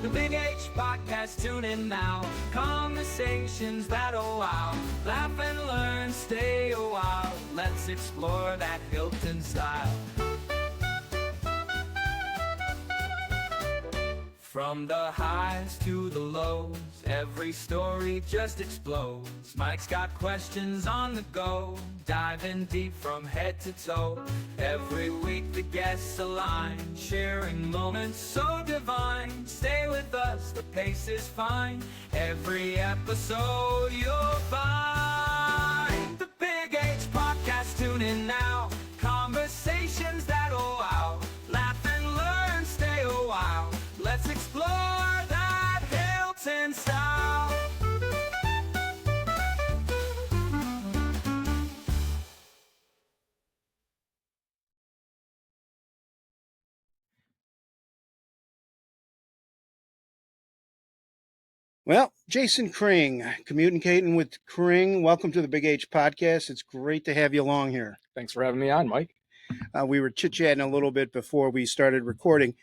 The Big H Podcast, tune in now. Conversations that'll wow. Laugh and learn, stay a while. Let's explore that Hilton style. From the highs to the lows, every story just explodes. Mike's got questions on the go, diving deep from head to toe. Every week the guests align, sharing moments so divine. Stay with us, the pace is fine. Every episode you'll find. The Big H Podcast, tune in now. Conversations that'll wow. Laugh and learn, stay a while. Let's explore that Hilton style. Well, Jason Cring, Communicatin with Cring. Welcome to the Big H Podcast. It's great to have you along here. Thanks for having me on, Mike. We were chit-chatting a little bit before we started recording,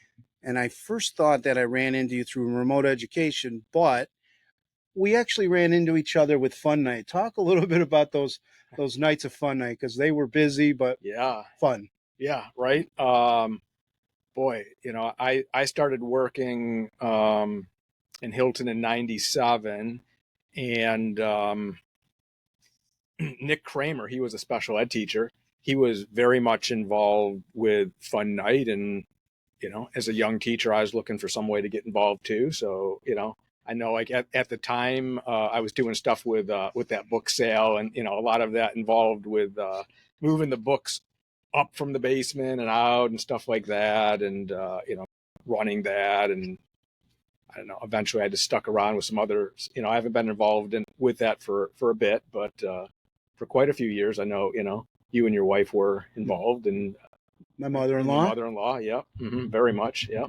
and I first thought that I ran into you through remote education, but we actually ran into each other with Fun Night. Talk a little bit about those nights of Fun Night, because they were busy, but fun. Yeah, right. Boy, I started working in Hilton in 97, and Nick Kramer, he was a special ed teacher. He was very much involved with Fun Night, and as a young teacher, I was looking for some way to get involved too. So, I know like at the time I was doing stuff with that book sale, and, a lot of that involved with moving the books up from the basement and out and stuff like that. And, running that. And I don't know, eventually I just stuck around with some other, I haven't been involved with that for a bit, but for quite a few years, I know, you and your wife were involved, and my mother-in-law. My mother-in-law, yeah, very much, yeah.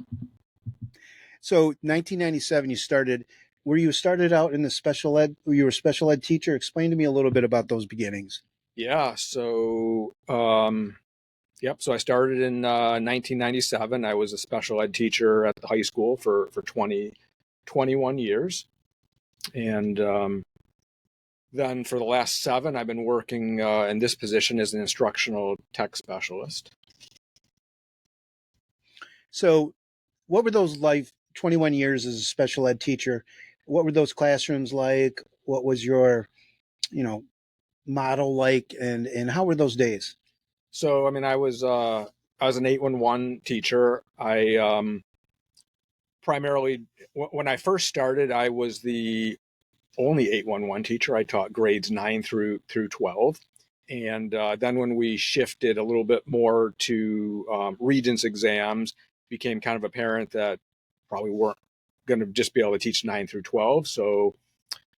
So, 1997, you started. Were you started out in the special ed? You were a special ed teacher. Explain to me a little bit about those beginnings. Yeah. So, So I started in 1997. I was a special ed teacher at the high school for 21 years, and then for the last 7, I've been working in this position as an instructional tech specialist. So what were those like 21 years as a special ed teacher? What were those classrooms like? What was your, model like, and how were those days? So, I was an 811 teacher. I primarily, when I first started, I was the only 811 teacher. I taught grades 9 through 12. And then when we shifted a little bit more to Regents exams, became kind of apparent that probably weren't going to just be able to teach 9 through 12. So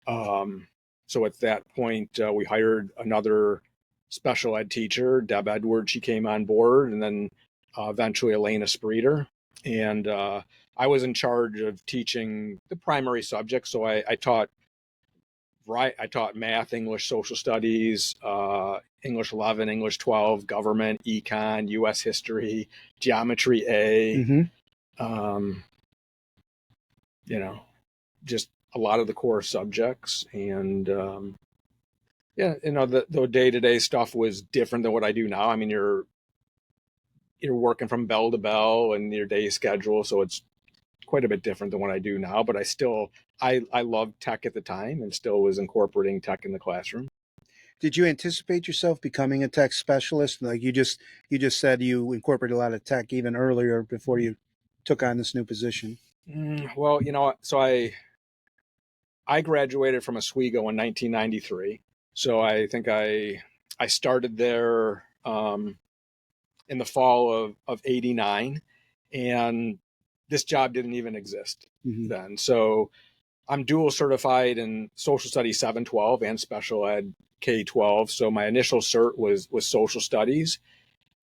at that point, we hired another special ed teacher, Deb Edwards. She came on board, and then eventually Elena Spreeder. And I was in charge of teaching the primary subjects. So I taught math, English, social studies, English 11, English 12, government, econ, U.S. history, geometry A, just a lot of the core subjects. And the day-to-day stuff was different than what I do now. You're working from bell to bell and your day schedule, so it's quite a bit different than what I do now. But I loved tech at the time and still was incorporating tech in the classroom. Did you anticipate yourself becoming a tech specialist? Like you just said, you incorporated a lot of tech even earlier before you took on this new position. Well, so I graduated from Oswego in 1993. So I think I started there in the fall of 89, and this job didn't even exist then. So I'm dual certified in social studies 712 and special ed K-12. So my initial cert was social studies,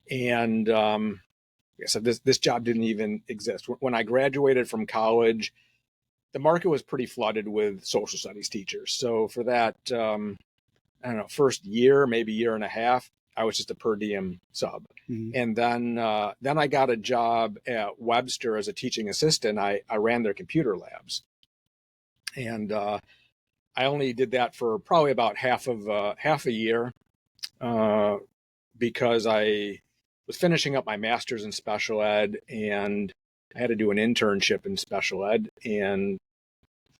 and so this job didn't even exist. When I graduated from college, the market was pretty flooded with social studies teachers. So for that, first year, maybe year and a half, I was just a per diem sub. Mhm. And then I got a job at Webster as a teaching assistant. I ran their computer labs, and I only did that for probably about half a year, uh, because I was finishing up my master's in special ed, and I had to do an internship in special ed, and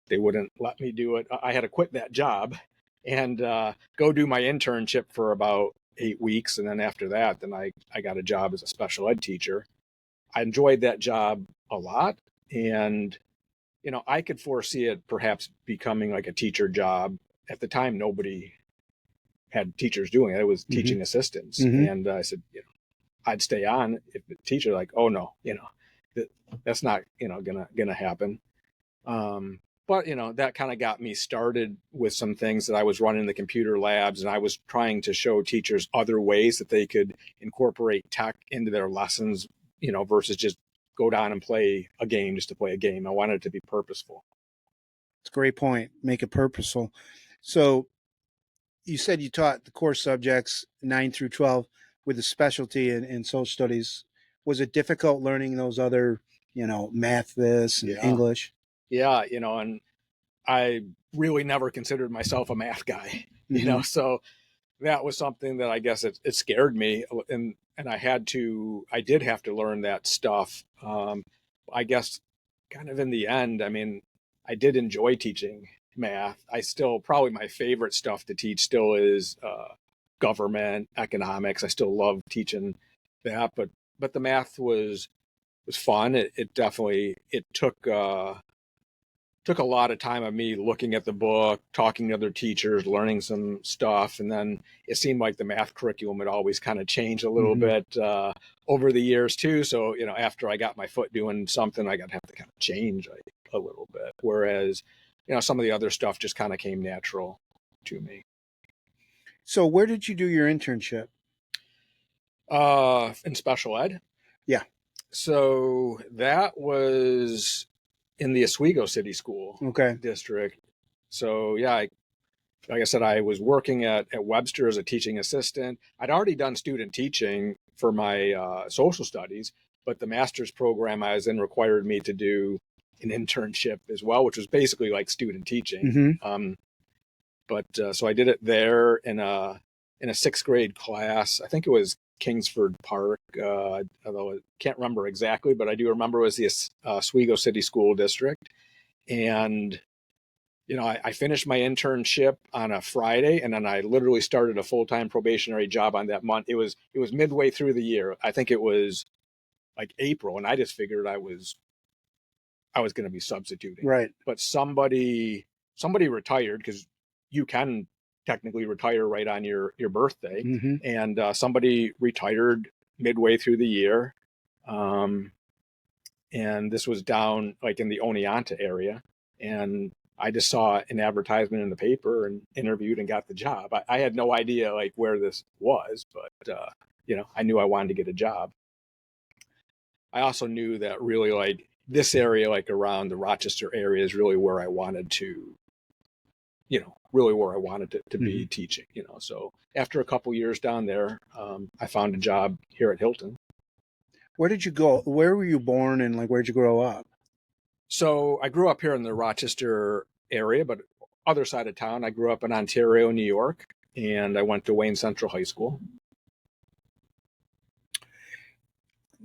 they wouldn't let me do it. I had to quit that job and go do my internship for about 8 weeks, and then after that, then I got a job as a special ed teacher. I enjoyed that job a lot, and I could foresee it perhaps becoming like a teacher job. At the time, nobody had teachers doing it. It was Mhm. teaching assistants. Mhm. And I said, I'd stay on if the teacher like, oh no, that's not, gonna happen. But that kind of got me started with some things that I was running the computer labs, and I was trying to show teachers other ways that they could incorporate tech into their lessons, versus just go down and play a game just to play a game. I wanted it to be purposeful. It's a great point. Make it purposeful. So you said you taught the core subjects 9 through 12 with a specialty in social studies. Was it difficult learning those other, math, this, and Yeah. English? Yeah. And I really never considered myself a math guy, Mhm. so that was something that I guess it scared me. And I did have to learn that stuff. I guess kind of in the end, I mean, I did enjoy teaching math. I still, probably my favorite stuff to teach still is government, economics. I still love teaching that, but the math was fun. It definitely, it took a lot of time of me looking at the book, talking to other teachers, learning some stuff. And then it seemed like the math curriculum had always kind of changed a little Mhm. bit over the years too. So, after I got my foot doing something, I got to have to kind of change a little bit. Whereas, some of the other stuff just kind of came natural to me. So where did you do your internship? In special ed. Yeah. So that was in the Oswego City School Okay. District. So yeah, like I said, I was working at Webster as a teaching assistant. I'd already done student teaching for my social studies, but the master's program I was in required me to do an internship as well, which was basically like student teaching. Mhm. But so I did it there in a sixth grade class. I think it was Kingsford Park, although I can't remember exactly, but I do remember it was the Oswego City School District. And I finished my internship on a Friday, and then I literally started a full-time probationary job on that month. It was midway through the year. I think it was like April, and I just figured I was going to be substituting. Right. But somebody retired, because you can technically retire right on your birthday, Mhm. and somebody retired midway through the year, and this was down like in the Oneonta area, and I just saw an advertisement in the paper and interviewed and got the job. I had no idea like where this was, but I knew I wanted to get a job. I also knew that really like this area, like around the Rochester area, is really where I wanted to, really where I wanted to be Mhm. teaching. So after a couple years down there, I found a job here at Hilton. Where did you go? Where were you born and where'd you grow up? So I grew up here in the Rochester area, but other side of town. I grew up in Ontario, New York, and I went to Wayne Central High School.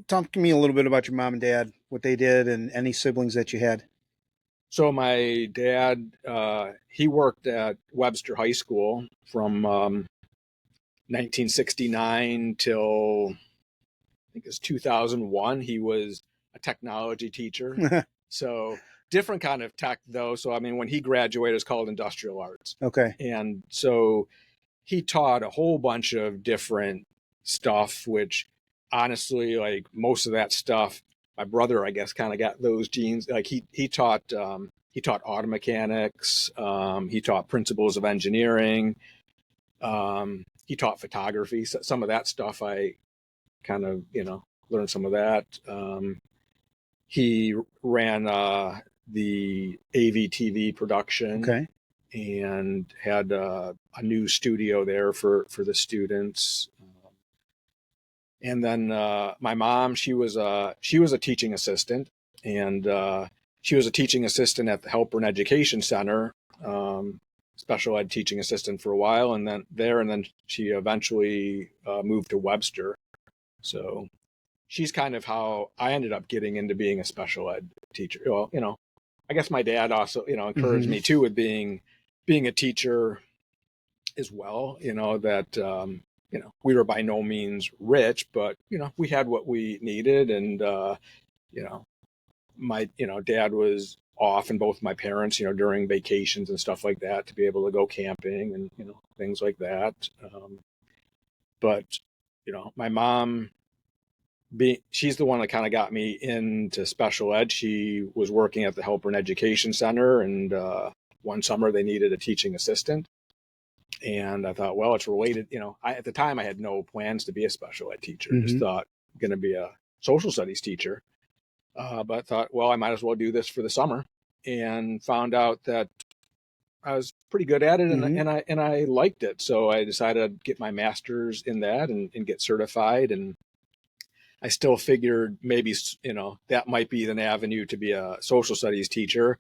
Talk to me a little bit about your mom and dad, what they did, and any siblings that you had. So my dad, he worked at Webster High School from 1969 till I think it was 2001. He was a technology teacher. So different kind of tech though. So I mean, when he graduated, it was called industrial arts. Okay. And so he taught a whole bunch of different stuff, which honestly, like most of that stuff, my brother, I guess, kind of got those genes. Like he taught auto mechanics. He taught principles of engineering. He taught photography. So some of that stuff I kind of, learned some of that. He ran the AV/TV production. Okay. And had a new studio there for the students. And then my mom, she was a teaching assistant, and she was a teaching assistant at the Helper and Education Center, special ed teaching assistant for a while, and then she eventually moved to Webster. So she's kind of how I ended up getting into being a special ed teacher. Well, I guess my dad also, encouraged me too with being a teacher as well. That we were by no means rich, but we had what we needed, and my dad was off, and both my parents during vacations and stuff like that to be able to go camping and things like that. But my mom, she's the one that kind of got me into special ed. She was working at the Helper and Education Center, and one summer they needed a teaching assistant. And I thought, well, it's related. At the time I had no plans to be a special ed teacher. Just thought I'm going to be a social studies teacher. But I thought, well, I might as well do this for the summer, and found out that I was pretty good at it, and I liked it. So I decided to get my master's in that and get certified. And I still figured maybe that might be an avenue to be a social studies teacher.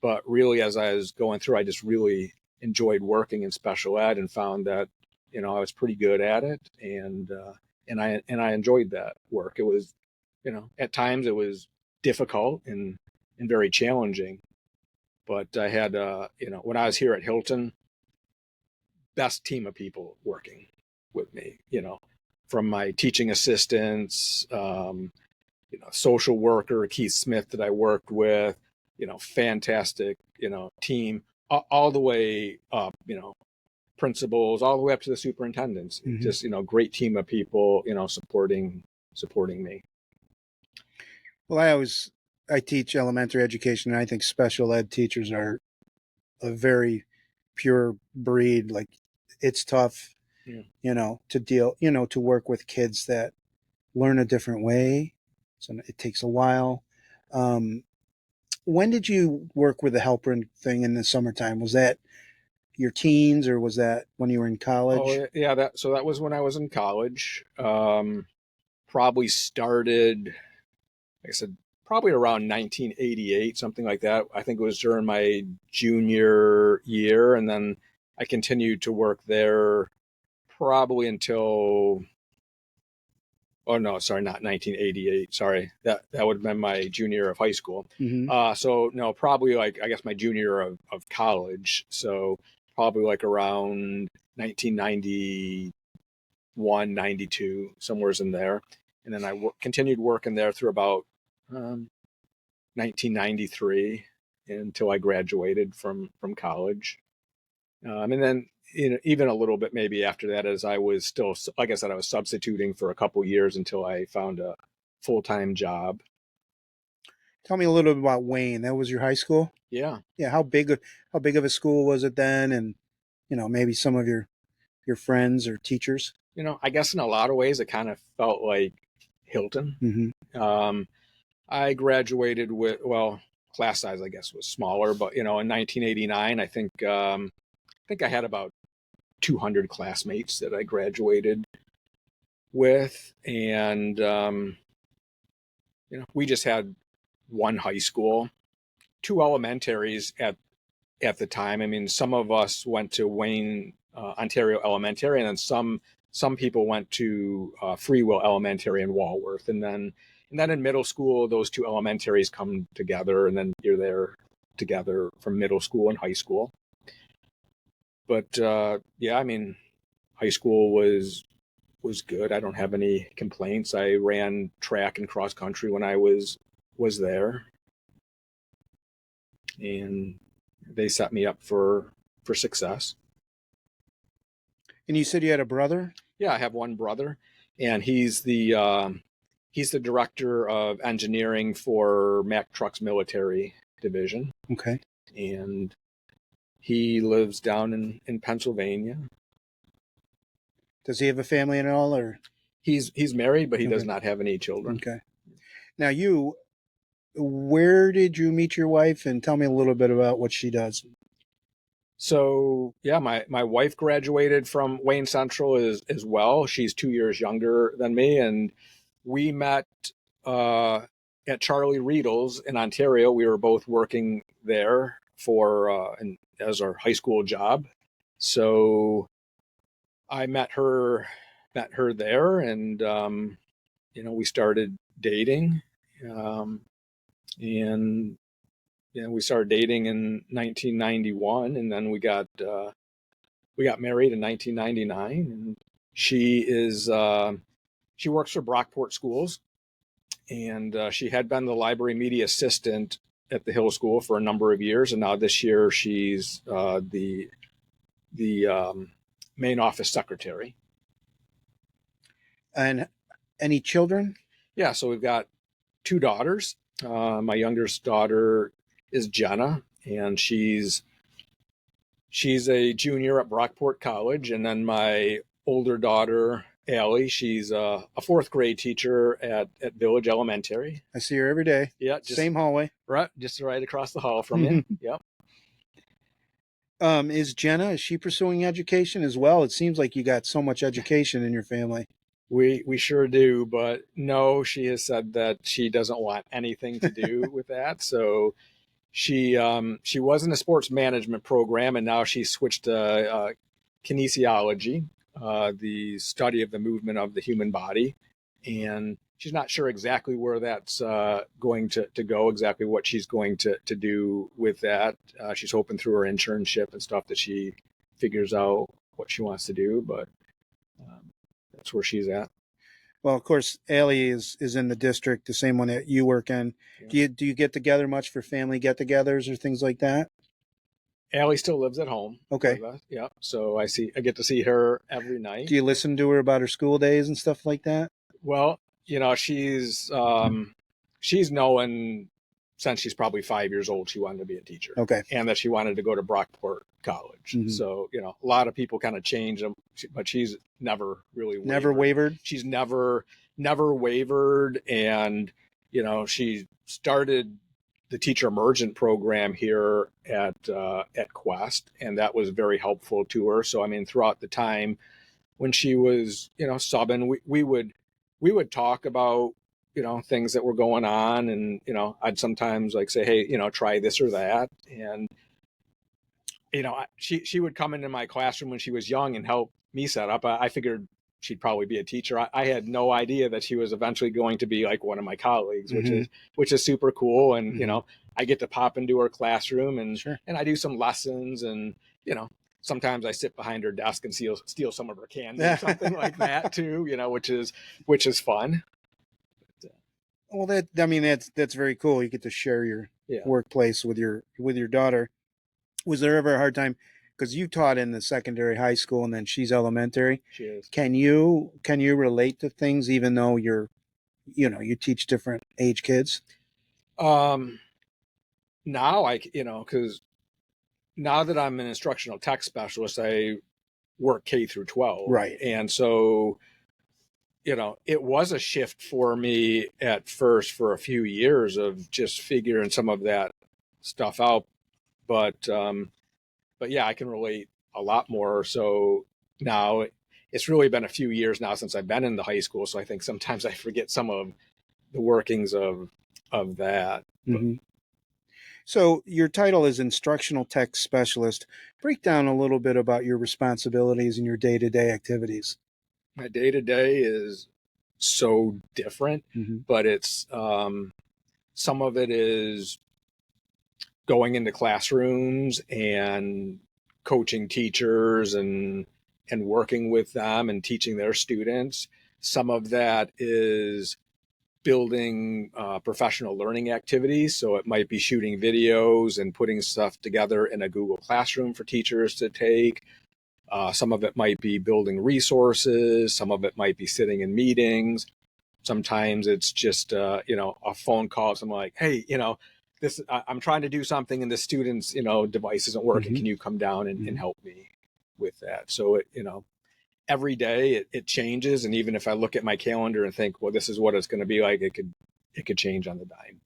But really, as I was going through, I just really enjoyed working in special ed, and found that I was pretty good at it, and I enjoyed that work. It was at times it was difficult and very challenging, but I had when I was here at Hilton, best team of people working with me, from my teaching assistants, social worker Keith Smith that I worked with, fantastic team, all the way up, principals, all the way up to the superintendents. Just great team of people supporting me. Well, I teach elementary education, and I think special ed teachers are a very pure breed. Like, it's tough, to deal, to work with kids that learn a different way. So it takes a while. When did you work with the helper thing in the summertime? Was that your teens, or was that when you were in college? Oh yeah, that was when I was in college. Probably started, like I said, probably around 1988, something like that. I think it was during my junior year, and then I continued to work there probably until, oh no, sorry, not 1988. Sorry, that would have been my junior year of high school. So no, probably like, I guess, my junior year of college. So probably like around 1991, 92, somewhere's in there. And then I continued working there through about 1993 until I graduated from college. And then even a little bit maybe after that, as I was still, like I said, I was substituting for a couple years until I found a full-time job. Tell me a little bit about Wayne. That was your high school? Yeah. Yeah. How big of a school was it then? And maybe some of your friends or teachers? I guess in a lot of ways it kind of felt like Hilton. I graduated with, well, class size I guess was smaller, but in 1989 I think I had about 200 classmates that I graduated with, and we just had one high school, two elementaries at the time. I mean, some of us went to Wayne, Ontario Elementary, and then some people went to Freewill Elementary in Walworth, and then in middle school, those two elementaries come together, and then you're there together from middle school and high school. But yeah, I mean, high school was good. I don't have any complaints. I ran track and cross country when I was there, and they set me up for success. And you said you had a brother? Yeah, I have one brother, and he's the director of engineering for Mack Trucks Military Division. Okay. And he lives down in Pennsylvania. Does he have a family and all, or? He's married, but he does not have any children. Okay. Now, where did you meet your wife, and tell me a little bit about what she does? So yeah, my wife graduated from Wayne Central as well. She's 2 years younger than me, and we met uh, at Charlie Riedl's in Ontario. We were both working there for as our high school job. So I met her there, and we started dating, um, and we started dating in 1991, and then we got married in 1999. And she is she works for Brockport Schools, and she had been the library media assistant at the Hill School for a number of years, and now this year she's the main office secretary. And any children? Yeah, so we've got two daughters. My youngest daughter is Jenna, and she's a junior at Brockport College, and then my older daughter Allie, she's a fourth grade teacher at Village Elementary. I see her every day. Yeah, Same hallway. Right, just right across the hall from you. Yep. Is Jenna, is she pursuing education as well? It seems like you got so much education in your family. We sure do, but no, she has said that she doesn't want anything to do with that. So she was in a sports management program, and now she's switched to kinesiology, the study of the movement of the human body, and she's not sure exactly where that's going to go, exactly what she's going to do with that. She's hoping through her internship and stuff that she figures out what she wants to do, but that's where she's at. Well, of course, Allie is in the district, the same one that you work in. Yeah. Do you get together much for family get-togethers or things like that? Allie still lives at home. Okay. Yeah. So I get to see her every night. Do you listen to her about her school days and stuff like that? Well, she's known since she's probably 5 years old she wanted to be a teacher. Okay. And that she wanted to go to Brockport College. Mm-hmm. So, a lot of people kind of change them, but she's never really wavered. Never wavered? She's never wavered. And, she started the teacher emergent program here at Quest, and that was very helpful to her. So, throughout the time when she was, subbing, we would talk about, things that were going on, and, I'd sometimes say, hey, try this or that. And, she would come into my classroom when she was young and help me set up. I figured she'd probably be a teacher. I had no idea that she was eventually going to be like one of my colleagues, mm-hmm. which is super cool. And, mm-hmm. I get to pop into her classroom, and, sure. and I do some lessons, and, sometimes I sit behind her desk and steal some of her candy or something like that too, which is fun. Well, that's very cool. You get to share your workplace with your daughter. Was there ever a hard time, because you taught in the secondary high school and then she's elementary? She is. Can you relate to things even though you teach different age kids? Now because now that I'm an instructional tech specialist, I work K through 12. Right. And so, it was a shift for me at first for a few years of just figuring some of that stuff out. But yeah, I can relate a lot more. So now it's really been a few years now since I've been in the high school. So I think sometimes I forget some of the workings of that. Mm-hmm. So your title is Instructional Tech Specialist. Break down a little bit about your responsibilities and your day-to-day activities. My day-to-day is so different, mm-hmm. but it's some of it is going into classrooms and coaching teachers and working with them and teaching their students. Some of that is building professional learning activities. So it might be shooting videos and putting stuff together in a Google Classroom for teachers to take. Some of it might be building resources. Some of it might be sitting in meetings. Sometimes it's just, a phone call. So I'm like, hey, I'm trying to do something and the student's, device isn't working. mm-hmm. Can you come down and, mm-hmm. and help me with that? So it, every day it changes. And even if I look at my calendar and think, well, this is what it's going to be like, it could change on the dime.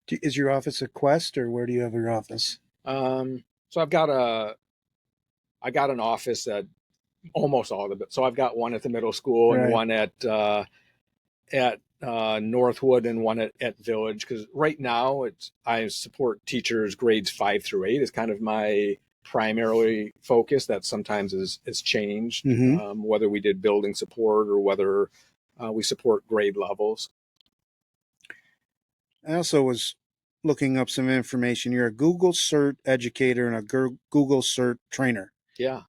Is your office at Quest, or where do you have your office? So I've got I got an office at almost all of it. So I've got one at the middle school and Right. one at Northwood and one at Village, because right now I support teachers grades 5 through 8 is kind of my primarily focus. That sometimes is changed, whether we did building support or whether we support grade levels. I also was looking up some information. You're a Google Cert educator and a Google Cert trainer. Yeah.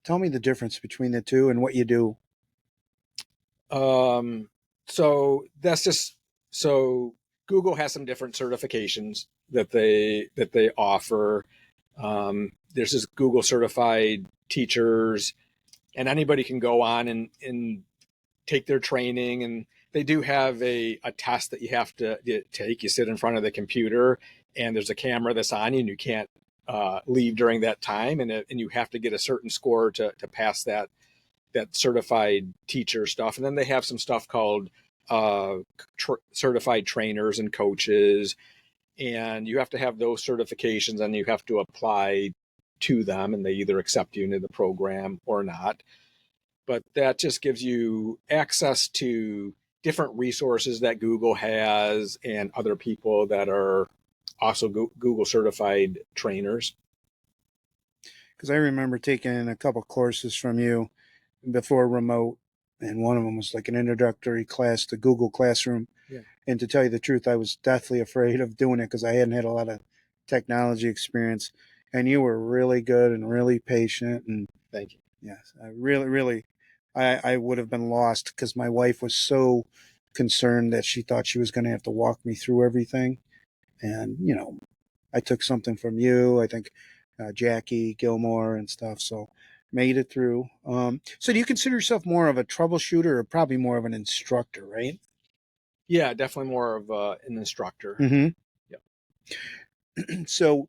Tell me the difference between the two and what you do. So that's just, so Google has some different certifications that they offer. There's this Google certified teachers, and anybody can go on and take their training, and they do have a test that you have to take. You sit in front of the computer and there's a camera that's on you, and you can't leave during that time, and you have to get a certain score to pass that certified teacher stuff. And then they have some stuff called certified trainers and coaches, and you have to have those certifications and you have to apply to them, and they either accept you into the program or not. But that just gives you access to different resources that Google has and other people that are also Google certified trainers. Because I remember taking a couple courses from you before remote, and one of them was like an introductory class to Google Classroom. Yeah. And to tell you the truth, I was deathly afraid of doing it because I hadn't had a lot of technology experience. And you were really good and really patient. And Thank you. yes, I really, I would have been lost because my wife was so concerned that she thought she was going to have to walk me through everything. And, I took something from you, I think Jackie Gilmore and stuff. So made it through. So do you consider yourself more of a troubleshooter or probably more of an instructor, right? Yeah, definitely more of an instructor. Mm-hmm. Yep. So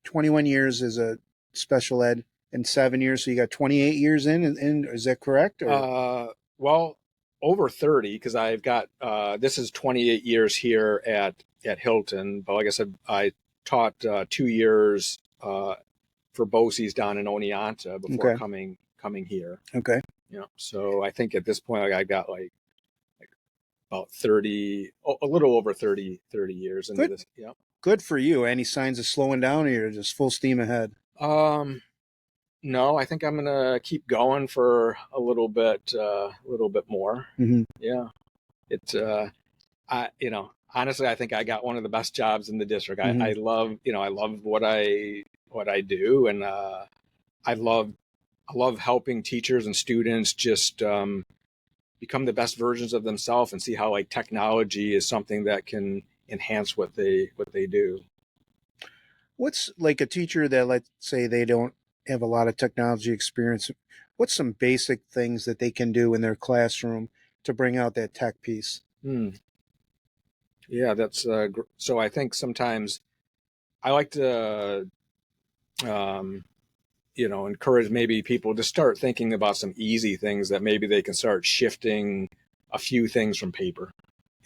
21 years as a special ed and 7 years. So you got 28 years in is that correct? Or? Well, over 30, because I've got, this is 28 years here at Hilton. But like I said, I taught 2 years for BOCES down in Oneonta before coming here. Okay. So I think at this point, I got like about 30, a little over 30 years into this. Yeah. Good for you. Any signs of slowing down, or you're just full steam ahead? No, I think I'm gonna keep going for a little bit more. Mm-hmm. Yeah. It's honestly, I think I got one of the best jobs in the district. Mm-hmm. I love what I do, and I love helping teachers and students just become the best versions of themselves and see how like technology is something that can enhance what they do. What's like a teacher that, let's say, they don't have a lot of technology experience, what's some basic things that they can do in their classroom to bring out that tech piece? Yeah, that's so I think sometimes I like to encourage maybe people to start thinking about some easy things that maybe they can start shifting a few things from paper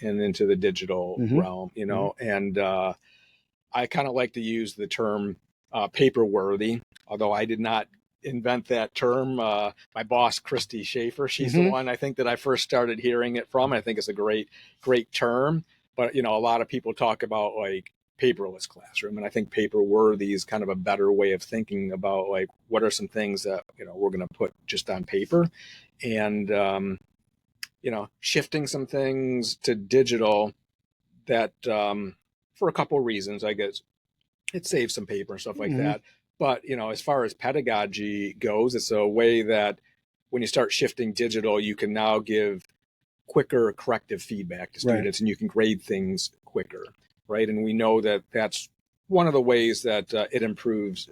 and into the digital realm, and I kind of like to use the term paper worthy, although I did not invent that term. My boss, Christy Schaefer, she's the one I think that I first started hearing it from. I think it's a great term, but a lot of people talk about like paperless classroom, and I think paper worthy is kind of a better way of thinking about like what are some things that we're going to put just on paper, and shifting some things to digital that for a couple of reasons. I guess it saves some paper and stuff like that. But, as far as pedagogy goes, it's a way that when you start shifting digital, you can now give quicker corrective feedback to students, and you can grade things quicker, right? And we know that that's one of the ways that it improves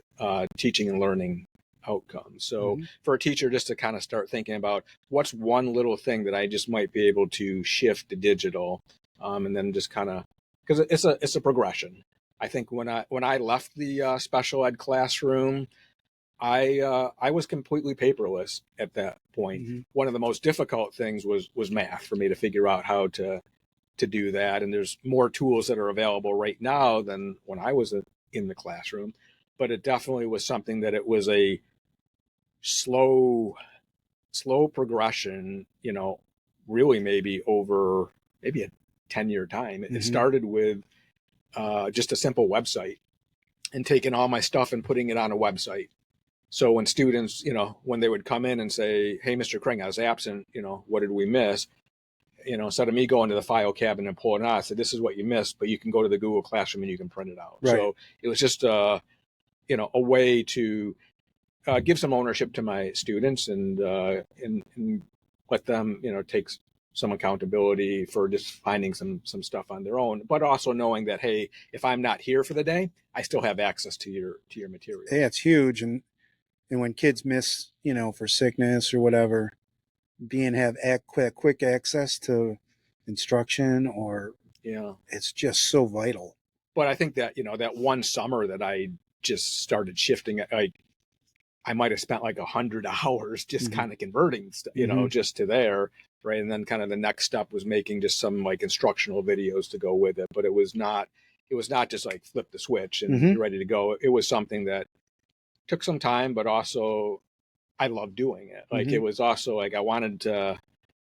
teaching and learning outcomes. So for a teacher just to kind of start thinking about what's one little thing that I just might be able to shift to digital, and then just kind of, because it's a progression. I think when I left the special ed classroom, I was completely paperless at that point. One of the most difficult things was math for me to figure out how to do that. And there's more tools that are available right now than when I was in the classroom. But it definitely was something that it was a slow progression, you know, really maybe over maybe a 10-year time. It started with just a simple website and taking all my stuff and putting it on a website. So when students, you know, when they would come in and say, "Hey, Mr. Cring, I was absent, you know, what did we miss?" You know, instead of me going to the file cabinet and pulling it out, I said, "This is what you missed, but you can go to the Google Classroom and you can print it out." Right. So it was just, you know, a way to give some ownership to my students and let them, you know, take some accountability for just finding some stuff on their own, but also knowing that, hey, if I'm not here for the day, I still have access to your material. Yeah, it's huge. And when kids miss, you know, for sickness or whatever, have quick access to instruction, or Yeah, it's just so vital. but I think that, you know, that one summer that I just started shifting, I might have spent like 100 hours just kind of converting, you know, just to there. Right. And then kind of the next step was making just some like instructional videos to go with it. But it was not just like flip the switch and you're ready to go. It was something that took some time, but also I loved doing it. Like it was also like I wanted to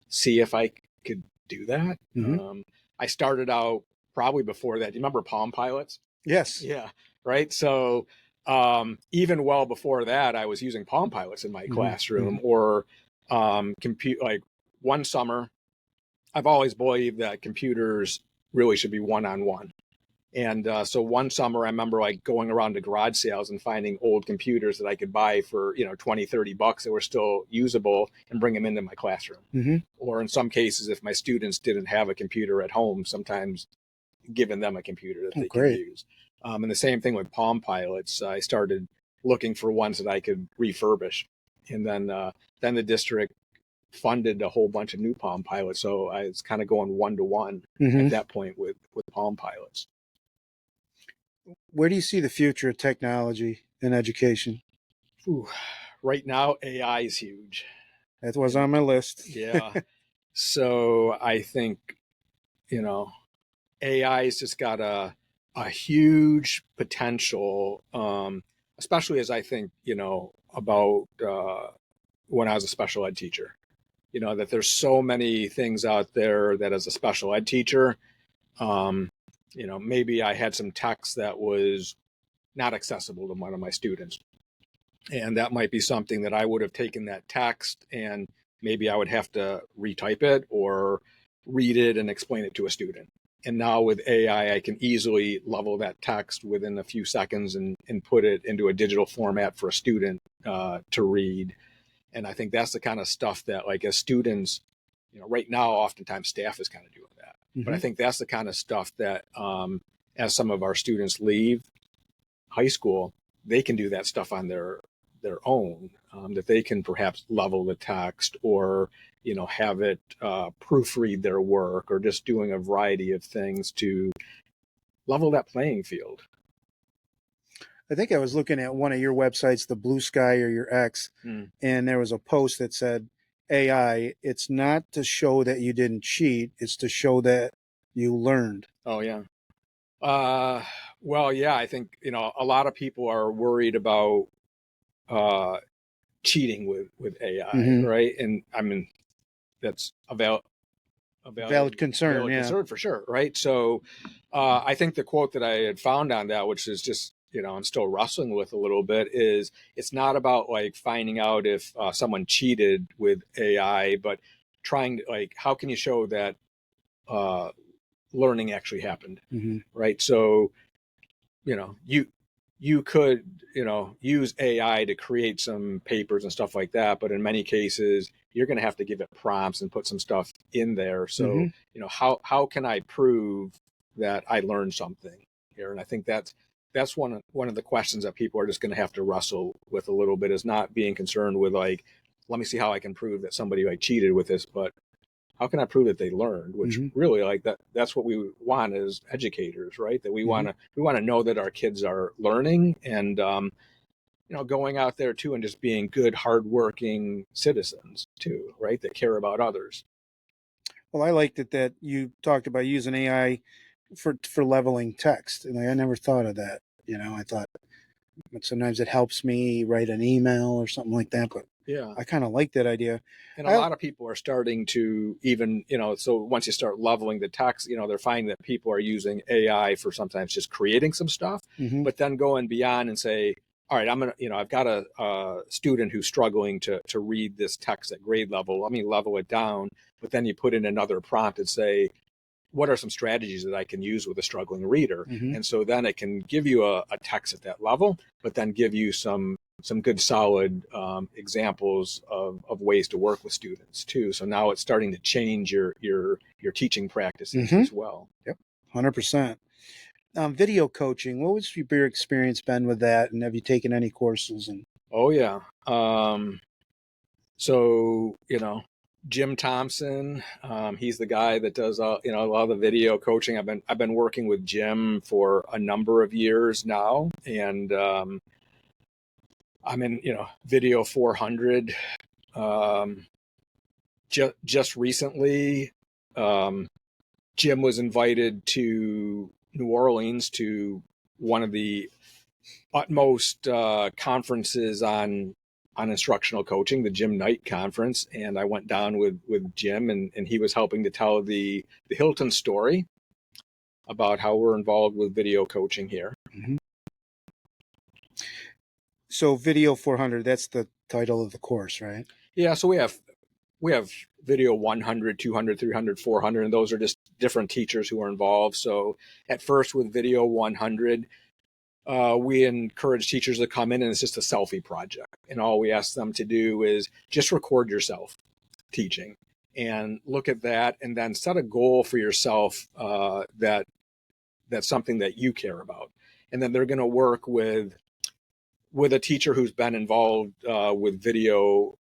see if I could do that. I started out probably before that. Do you remember Palm Pilots? Yes. Yeah. Right. So even well before that, I was using Palm Pilots in my classroom or compute. Like one summer, I've always believed that computers really should be one-on-one. And so one summer, I remember like going around to garage sales and finding old computers that I could buy for, you know, 20, 30 bucks that were still usable and bring them into my classroom. Or in some cases, if my students didn't have a computer at home, sometimes giving them a computer that they can use. And the same thing with Palm Pilots. I started looking for ones that I could refurbish. And then the district funded a whole bunch of new Palm Pilots. So I was kind of going one-to-one at that point with Palm Pilots. Where do you see the future of technology in education? Ooh, right now, AI is huge. That was on my list. Yeah. So I think, you know, AI has just got a huge potential, especially as I think, you know, about when I was a special ed teacher. You know, that there's so many things out there that as a special ed teacher, you know, maybe I had some text that was not accessible to one of my students. And that might be something that I would have taken that text and maybe I would have to retype it or read it and explain it to a student. And now with AI, I can easily level that text within a few seconds and put it into a digital format for a student to read. And I think that's the kind of stuff that, like, as students, you know, right now, oftentimes staff is kind of doing that. But I think that's the kind of stuff that as some of our students leave high school, they can do that stuff on their own, that they can perhaps level the text or, you know, have it proofread their work or just doing a variety of things to level that playing field. I think I was looking at one of your websites, the Blue Sky or your X, and there was a post that said, AI, it's not to show that you didn't cheat, it's to show that you learned. Oh, yeah. Well, yeah, I think, you know, a lot of people are worried about cheating with AI, right? And I mean, that's a valid concern, concern for sure, right? So I think the quote that I had found on that, which is just, you know, I'm still wrestling with a little bit, is it's not about like finding out if someone cheated with AI, but trying to, like, how can you show that learning actually happened, right? So, you know, you could, you know, use AI to create some papers and stuff like that, but in many cases, you're going to have to give it prompts and put some stuff in there. So, you know, how can I prove that I learned something here? And I think that's one of the questions that people are just going to have to wrestle with a little bit, is not being concerned with like, let me see how I can prove that somebody like cheated with this, but how can I prove that they learned? Which really, like, that's what we want as educators, right? That we want to know that our kids are learning and you know, going out there too and just being good, hardworking citizens too, right? That care about others. Well, I liked it that you talked about using AI for leveling text, and I never thought of that. You know, I thought, but sometimes it helps me write an email or something like that, but Yeah. I kind of like that idea. And a lot of people are starting to even, so once you start leveling the text, they're finding that people are using AI for sometimes just creating some stuff, Mhm. but then going beyond and say, all right, I've got a student who's struggling to read this text at grade level. Let me level it down. But then you put in another prompt and say, what are some strategies that I can use with a struggling reader? Mhm. And so then it can give you a text at that level, but then give you some good solid examples of ways to work with students too. So now it's starting to change your teaching practices Mhm. as well. Yep. 100%. Video coaching. What was your experience been with that? And have you taken any courses? And Oh yeah. So Jim Thompson, he's the guy that does a lot of the video coaching. I've been working with Jim for a number of years now, and I'm in video 400. Just recently, Jim was invited to New Orleans to one of the utmost conferences on instructional coaching, the Jim Knight conference, and I went down with Jim, and he was helping to tell the Hilton story about how we're involved with video coaching here. Mhm. So Video 400, that's the title of the course, right? Yeah, so we have video 100, 200, 300, 400, and those are just different teachers who are involved. So at first with video 100, we encourage teachers to come in, and it's just a selfie project. And all we ask them to do is just record yourself teaching and look at that, and then set a goal for yourself that's something that you care about. And then they're going to work with a teacher who's been involved with video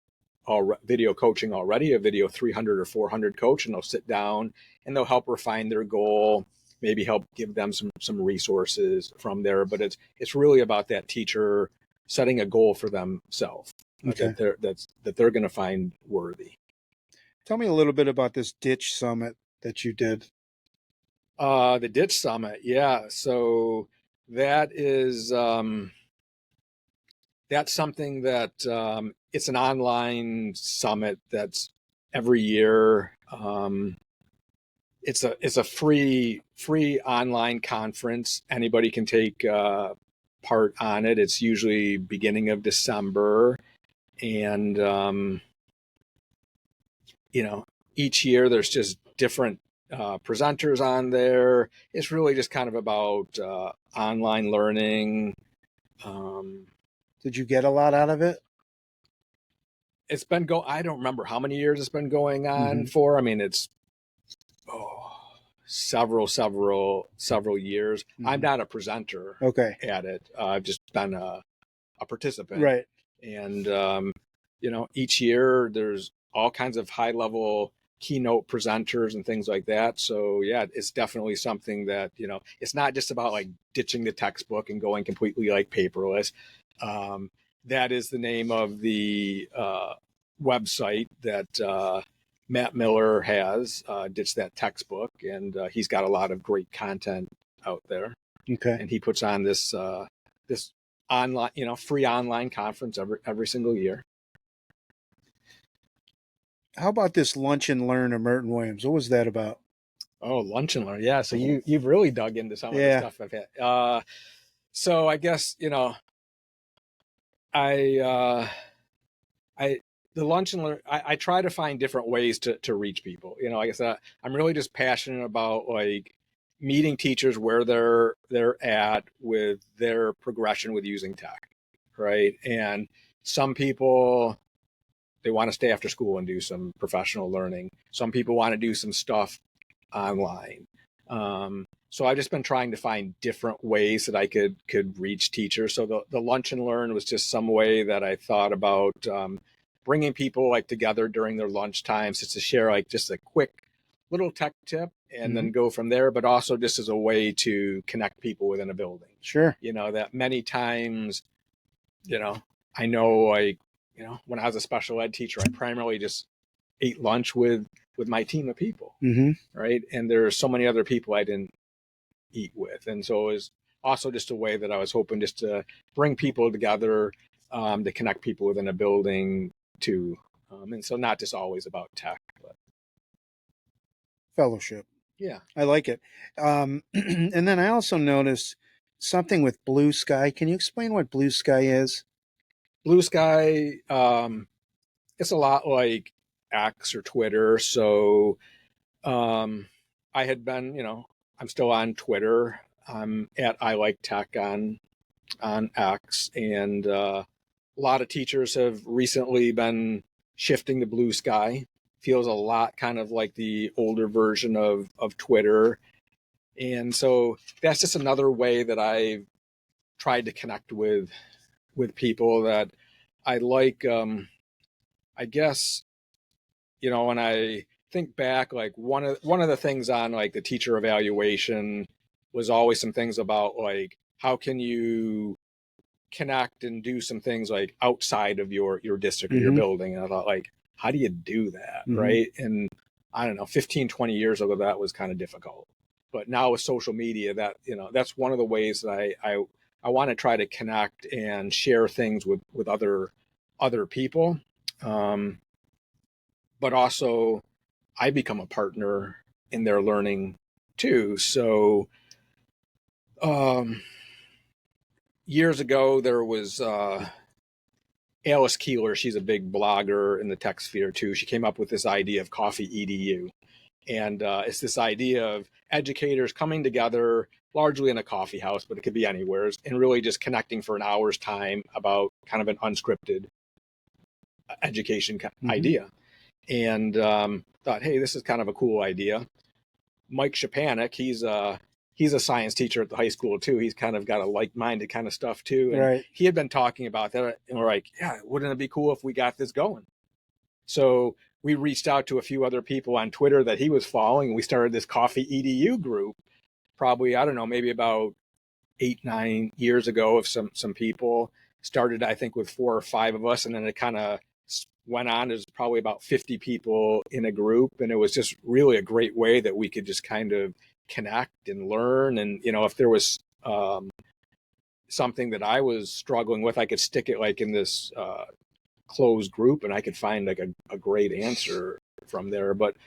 coaching already, a video 300 or 400 coach, and they'll sit down and they'll help refine their goal, maybe help give them some resources from there. But it's really about that teacher setting a goal for themselves Okay. that they're going to find worthy. Tell me a little bit about this Ditch Summit that you did. The Ditch Summit, yeah. So that is that's something that it's an online summit that's every year. It's a free online conference. Anybody can take part on it. It's usually beginning of December, and each year there's just different presenters on there. It's really just kind of about online learning. Did you get a lot out of it? It's been I don't remember how many years it's been going on Mm-hmm. for. I mean, it's several years. Mm-hmm. I'm not a presenter Okay. at it. I've just been a participant. Right. And each year there's all kinds of high level keynote presenters and things like that. So yeah, it's definitely something that it's not just about like ditching the textbook and going completely like paperless. That is the name of the website that Matt Miller has, Ditch That Textbook, and he's got a lot of great content out there. Okay. And he puts on this this online, free online conference every single year. How about this Lunch and Learn of Merton Williams? What was that about? Oh, Lunch and Learn. Yeah. So you've really dug into some of the stuff I've had. So I guess, the Lunch and Learn, I try to find different ways to reach people. Like I said, I'm really just passionate about like meeting teachers where they're at with their progression with using tech, right? And some people, they want to stay after school and do some professional learning. Some people want to do some stuff online. So I've just been trying to find different ways that I could reach teachers. So the Lunch and Learn was just some way that I thought about bringing people like together during their lunch times, just to share like just a quick little tech tip and then go from there, but also just as a way to connect people within a building. Sure. That many times, I know like, when I was a special ed teacher, I primarily just ate lunch with my team of people, right? And there's so many other people I didn't eat with. And so it was also just a way that I was hoping just to bring people together, to connect people within a building too. And so not just always about tech, but Fellowship. yeah. I like it. And then I also noticed something with Blue Sky. Can you explain what Blue Sky is? Blue Sky, it's a lot like X or Twitter. So I had been, I'm still on Twitter. I'm at I Like Tech on X, and a lot of teachers have recently been shifting to Blue Sky. Feels a lot kind of like the older version of Twitter, and so that's just another way that I've tried to connect with people that I like. I guess when I think back, like one of the things on like the teacher evaluation was always some things about like how can you connect and do some things like outside of your district or your building. And I thought, like, how do you do that? Right. And I don't know, 15, 20 years ago, that was kind of difficult. But now with social media, that, that's one of the ways that I want to try to connect and share things with other people. But also I become a partner in their learning too. So, years ago, there was Alice Keeler. She's a big blogger in the tech sphere too. She came up with this idea of Coffee EDU. And it's this idea of educators coming together largely in a coffee house, but it could be anywhere, and really just connecting for an hour's time about kind of an unscripted education idea. And thought, hey, this is kind of a cool idea. Mike Shapanik, he's a science teacher at the high school too. He's kind of got a like-minded kind of stuff too. And he had been talking about that, and we're like, yeah, wouldn't it be cool if we got this going? So we reached out to a few other people on Twitter that he was following, and we started this Coffee EDU group. Probably, I don't know, maybe about 8-9 years ago. Of some people started, I think, with 4 or 5 of us, and then it kind of went on. There's probably about 50 people in a group, and it was just really a great way that we could just kind of connect and learn. And if there was something that I was struggling with, I could stick it like in this closed group, and I could find like a great answer from there. But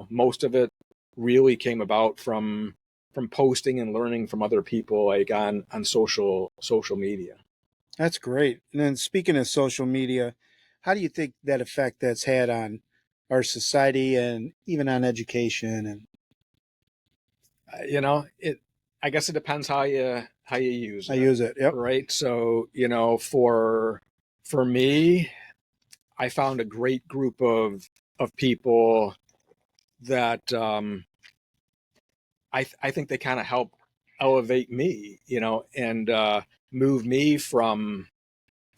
most of it really came about from posting and learning from other people, like on social media. That's great. And then speaking of social media, how do you think that effect that's had on our society and even on education? And I guess it depends how you use it. I use it. Yep. Right. So for me, I found a great group of people that I think they kind of help elevate me, and move me from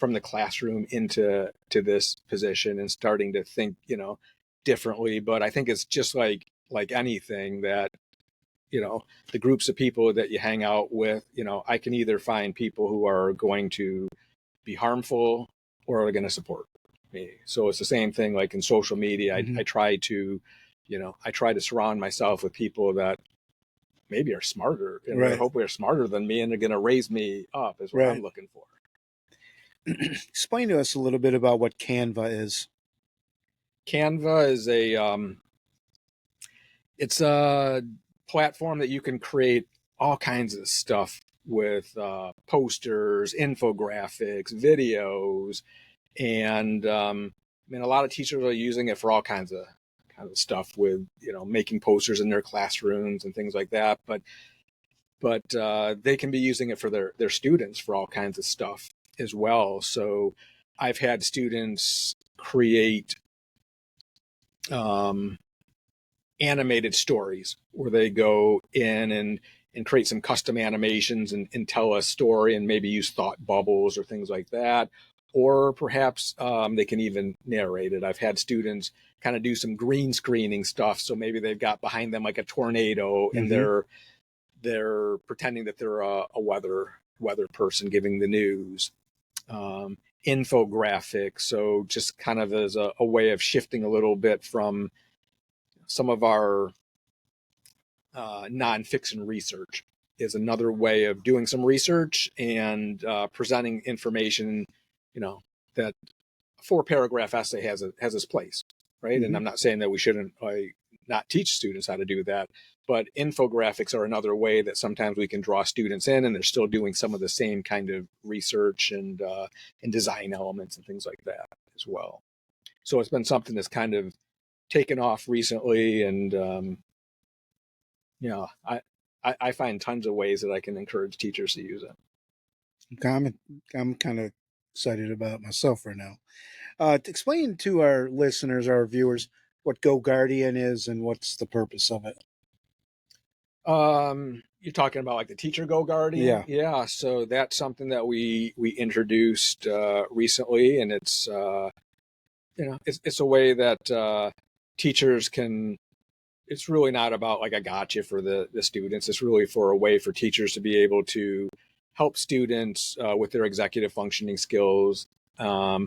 the classroom into this position and starting to think, differently. But I think it's just like anything that, the groups of people that you hang out with, I can either find people who are going to be harmful or are going to support me. So it's the same thing like in social media. I try to, surround myself with people that maybe are smarter, and hopefully are smarter than me, and they're going to raise me up is what I'm looking for. Explain to us a little bit about what Canva is. Canva is it's a platform that you can create all kinds of stuff with, posters, infographics, videos, and a lot of teachers are using it for all kinds of stuff with, making posters in their classrooms and things like that. But they can be using it for their students for all kinds of stuff as well. So I've had students create animated stories where they go in and create some custom animations and tell a story, and maybe use thought bubbles or things like that. Or perhaps they can even narrate it. I've had students kind of do some green screening stuff. So maybe they've got behind them like a tornado, and they're pretending that they're a weather person giving the news. Infographics. So just kind of as a way of shifting a little bit from some of our nonfiction research is another way of doing some research and presenting information, that 4-paragraph essay has its place, right? Mm-hmm. And I'm not saying that we shouldn't not teach students how to do that, but infographics are another way that sometimes we can draw students in, and they're still doing some of the same kind of research and design elements and things like that as well. So it's been something that's kind of taken off recently, and I find tons of ways that I can encourage teachers to use it. I'm kind of excited about it myself right now. To explain to our listeners, our viewers, what Go Guardian is and what's the purpose of it. You're talking about like the Teacher Go Guardian? Yeah. So that's something that we introduced recently, and it's it's a way that teachers can. It's really not about like a gotcha for the students. It's really for a way for teachers to be able to help students with their executive functioning skills, and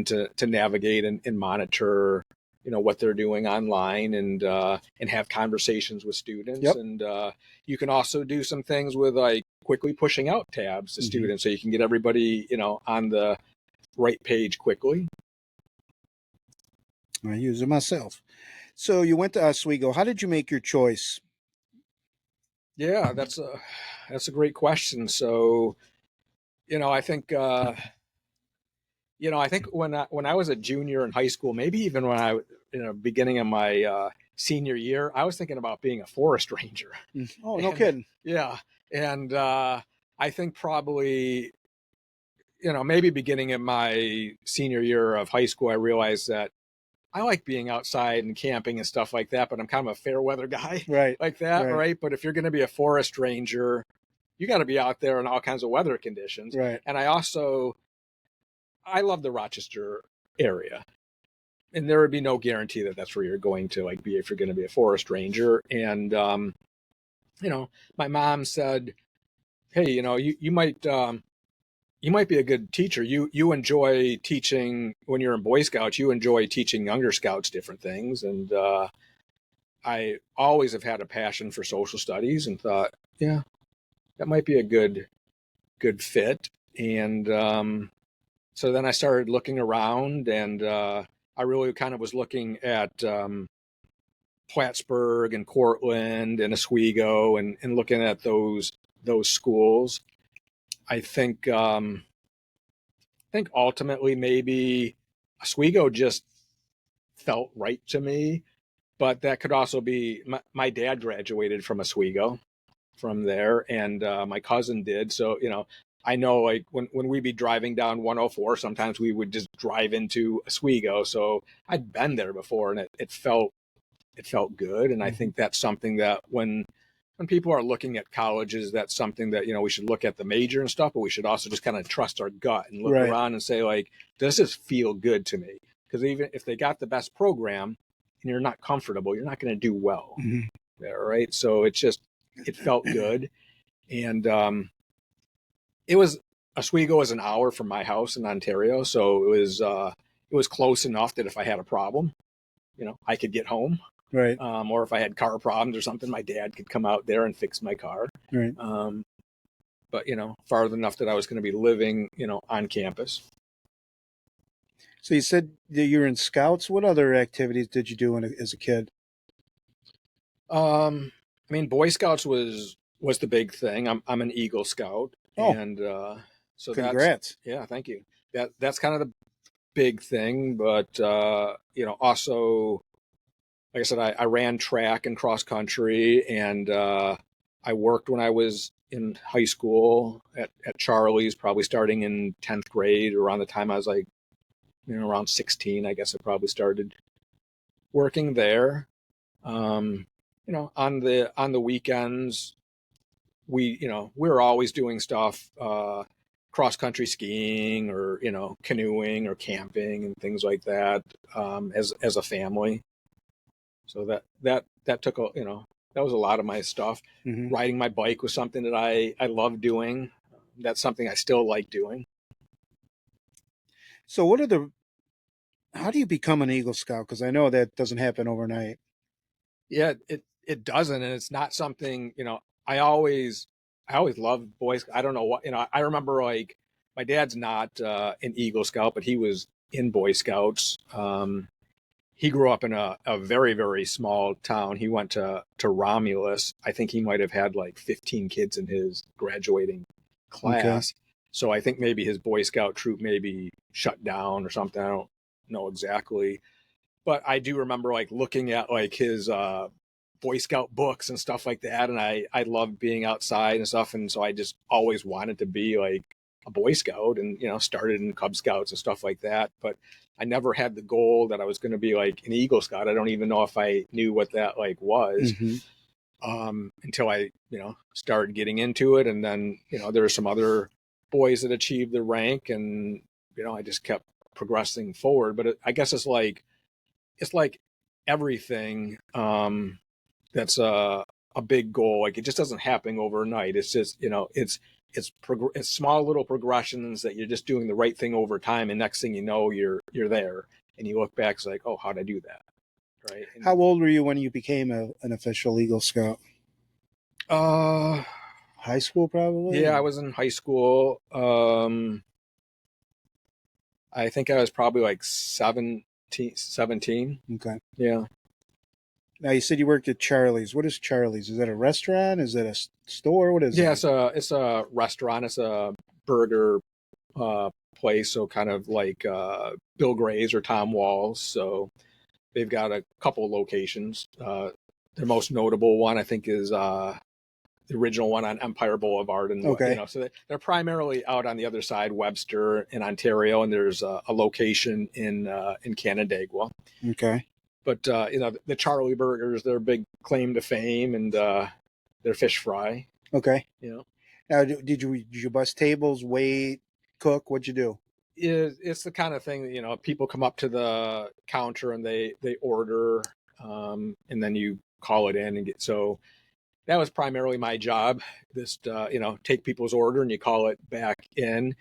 to navigate and monitor what they're doing online, and have conversations with students. Yep. And you can also do some things with like quickly pushing out tabs to students, so you can get everybody on the right page quickly. I use it myself. So you went to Oswego. How did you make your choice? Yeah, that's a great question. So I think when I was a junior in high school, maybe even when I beginning of my senior year, I was thinking about being a forest ranger. Oh, no kidding. Yeah. And I think probably, maybe beginning in my senior year of high school, I realized that I like being outside and camping and stuff like that, but I'm kind of a fair weather guy, Right. like that, right? But if you're going to be a forest ranger, you got to be out there in all kinds of weather conditions. Right. And I love the Rochester area, and there would be no guarantee that that's where you're going to like be if you're going to be a forest ranger. And my mom said, "Hey, you might be a good teacher. You enjoy teaching when you're in Boy Scouts. You enjoy teaching younger scouts different things." And I always have had a passion for social studies, and thought, yeah, that might be a good fit. And so then I started looking around, and I really kind of was looking at Plattsburgh and Cortland and Oswego, and looking at those schools. I think ultimately maybe Oswego just felt right to me, but that could also be my dad graduated from Oswego from there, and my cousin did. So I know like when we'd be driving down 104, sometimes we would just drive into Oswego. So I'd been there before, and it felt good. And I think that's something that when people are looking at colleges, that's something that we should look at the major and stuff, but we should also just kind of trust our gut and look around and say, like, does this feel good to me? Because even if they got the best program and you're not comfortable, you're not going to do well there, right? So it felt good. And Oswego was an hour from my house in Ontario, so it was close enough that if I had a problem, I could get home. Right. Or if I had car problems or something, my dad could come out there and fix my car. Right. But far enough that I was going to be living, on campus. So you said that you're in Scouts. What other activities did you do as a kid? I mean, Boy Scouts was the big thing. I'm an Eagle Scout, and so congrats. Yeah, thank you. That's kind of the big thing, but also, like I said, I ran track and cross country, and I worked when I was in high school at Charlie's, probably starting in 10th grade, around the time I was like, around 16, I guess I probably started working there. On the weekends, we were always doing stuff, cross country skiing, or canoeing or camping and things like that, as a family. So that took that was a lot of my stuff. Riding my bike was something that I love doing. That's something I still like doing. So how do you become an Eagle Scout? Because I know that doesn't happen overnight. Yeah, it doesn't, and it's not something I always loved boys. I don't know what I remember, like, my dad's not an Eagle Scout, but he was in Boy Scouts. He grew up in a very, very small town. He went to Romulus. I think he might have had like 15 kids in his graduating class. Okay. So I think maybe his Boy Scout troop maybe shut down or something. I don't know exactly. But I do remember like looking at like his Boy Scout books and stuff like that. And I loved being outside and stuff. And so I just always wanted to be like a Boy Scout and, started in Cub Scouts and stuff like that. But I never had the goal that I was going to be like an Eagle Scout. I don't even know if I knew what that like was until I, started getting into it. And then, there were some other boys that achieved the rank and, I just kept progressing forward. But I guess it's like everything that's a big goal. Like it just doesn't happen overnight. It's just, it's small little progressions that you're just doing the right thing over time. And next thing you know, you're there and you look back, it's like, oh, how'd I do that? Right. And, How old were you when you became an official Eagle Scout? High school, probably? Yeah, I was in high school. I think I was probably like 17. Okay. Yeah. Now you said you worked at Charlie's. What is Charlie's? Is that a restaurant? Is that a store? What is it? Yeah, it's a restaurant. It's a burger place. So kind of like Bill Gray's or Tom Wall's. So they've got a couple of locations. Their most notable one, I think, is the original one on Empire Boulevard. And Okay. so they're primarily out on the other side, Webster in Ontario, and there's a location in Canandaigua. Okay. But the Charlie burgers, their big claim to fame, and their fish fry. Okay. Now, did you bust tables, wait, cook? What'd you do? It's the kind of thing that, people come up to the counter and they order, and then you call it in and get. So that was primarily my job. Just take people's order and you call it back in.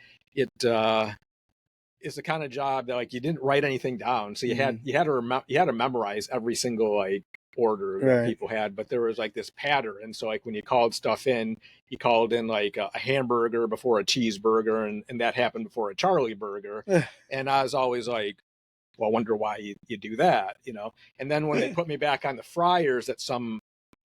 It's the kind of job that like you didn't write anything down, so you had to memorize every single like order that people had. But there was like this pattern, and so like when you called stuff in, you called in like a hamburger before a cheeseburger, and that happened before a Charlie burger. And I was always like, well, I wonder why you do that, And then when they put me back on the fryers at some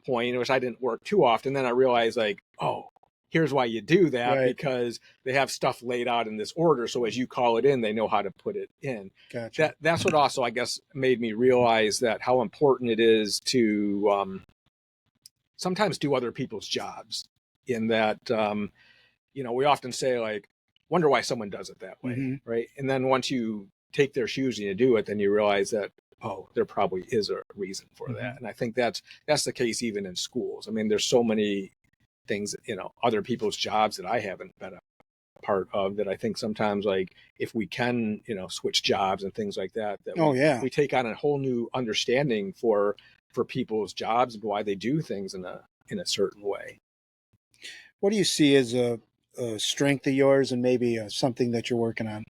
point, which I didn't work too often, then I realized like, oh, here's why you do that, because they have stuff laid out in this order. So as you call it in, they know how to put it in. Gotcha. That's what also, I guess, made me realize that how important it is to sometimes do other people's jobs, in that, we often say like, wonder why someone does it that way. Right. And then once you take their shoes and you do it, then you realize that, oh, there probably is a reason for that. And I think that's the case even in schools. I mean, there's so many things, other people's jobs that I haven't been a part of, that I think sometimes like if we can, switch jobs and things like that, we take on a whole new understanding for people's jobs and why they do things in a certain way. What do you see as a strength of yours and maybe something that you're working on?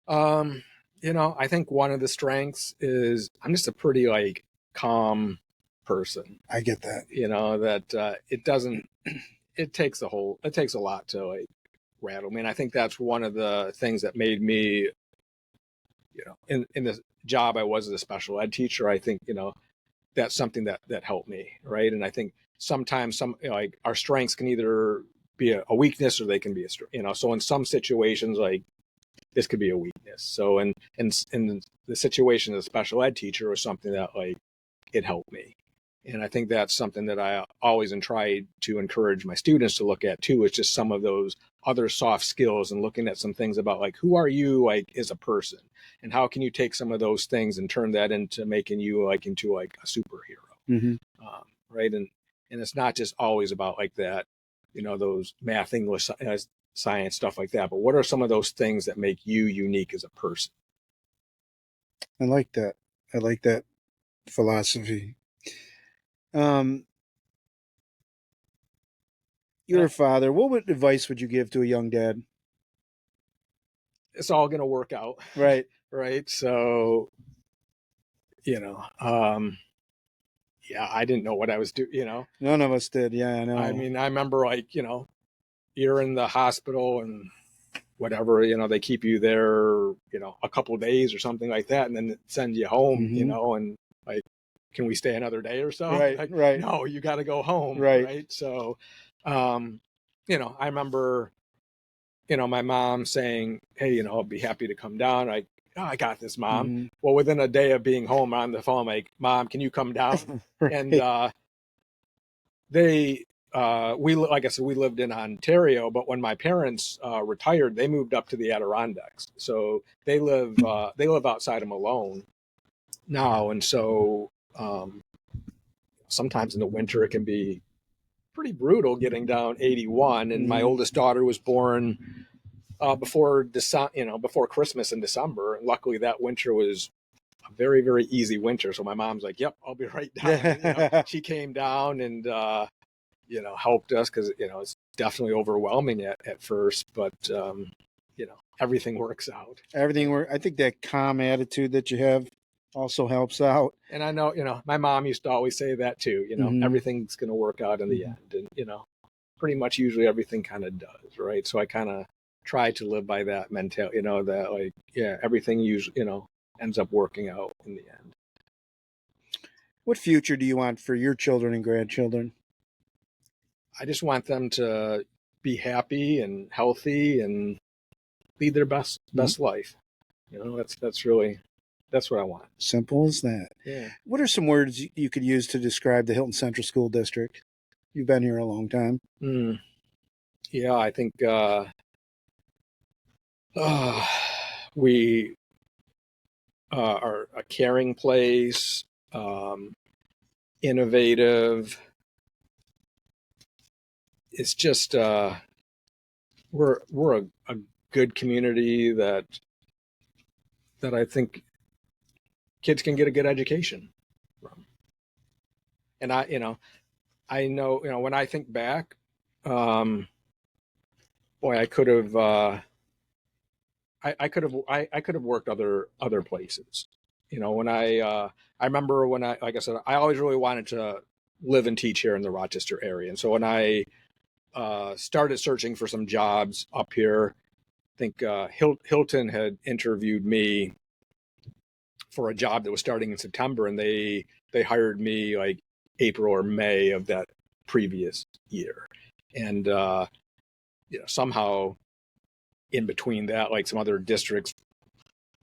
I think one of the strengths is I'm just a pretty like calm person. I get that. That it takes a lot to like rattle me. And I think that's one of the things that made me, in the job I was as a special ed teacher, I think, that's something that helped me. Right. And I think sometimes like our strengths can either be a weakness or they can be a strength, so in some situations, like this could be a weakness. So in the situation as a special ed teacher was something that like it helped me. And I think that's something that I always try to encourage my students to look at too, is just some of those other soft skills and looking at some things about like, who are you like as a person, and how can you take some of those things and turn that into making you like into like a superhero. Right. And it's not just always about like that, those math, English, science, stuff like that. But what are some of those things that make you unique as a person? I like that. I like that philosophy. You're a father. What advice would you give to a young dad? It's all going to work out. Right. Right. So, yeah, I didn't know what I was doing, None of us did. Yeah, I know. I mean, I remember like, you're in the hospital and whatever, they keep you there, a couple of days or something like that, and then send you home, and like, can we stay another day or so? Right, Like, right. no, you got to go home. Right. So, I remember, my mom saying, hey, I'll be happy to come down. I got this, Mom. Mm-hmm. Well, within a day of being home on the phone, I'm like, Mom, can you come down? Right. And like I said, we lived in Ontario, but when my parents retired, they moved up to the Adirondacks. So they live outside of Malone now. And so sometimes in the winter, it can be pretty brutal getting down 81. And my oldest daughter was born before Christmas in December. And luckily that winter was a very, very easy winter. So my mom's like, yep, I'll be right down. And, she came down and, helped us because, it's definitely overwhelming at first, but, everything works out. I think that calm attitude that you have also helps out. And I know, my mom used to always say that too, everything's going to work out in the end. And, pretty much usually everything kind of does. Right. So I kind of try to live by that mentality, that like, yeah, everything usually, ends up working out in the end. What future do you want for your children and grandchildren? I just want them to be happy and healthy and lead their best life. That's what I want. Simple as that. Yeah. What are some words you could use to describe the Hilton Central School District? You've been here a long time. Yeah, I think we are a caring place, innovative. It's just we're a good community that I think kids can get a good education from. And I know when I think back, boy, I could have I could have worked other places. When I remember when like I said, I always really wanted to live and teach here in the Rochester area. And so when I started searching for some jobs up here, I think Hilton had interviewed me for a job that was starting in September, and they hired me like April or May of that previous year. And somehow in between that, like some other districts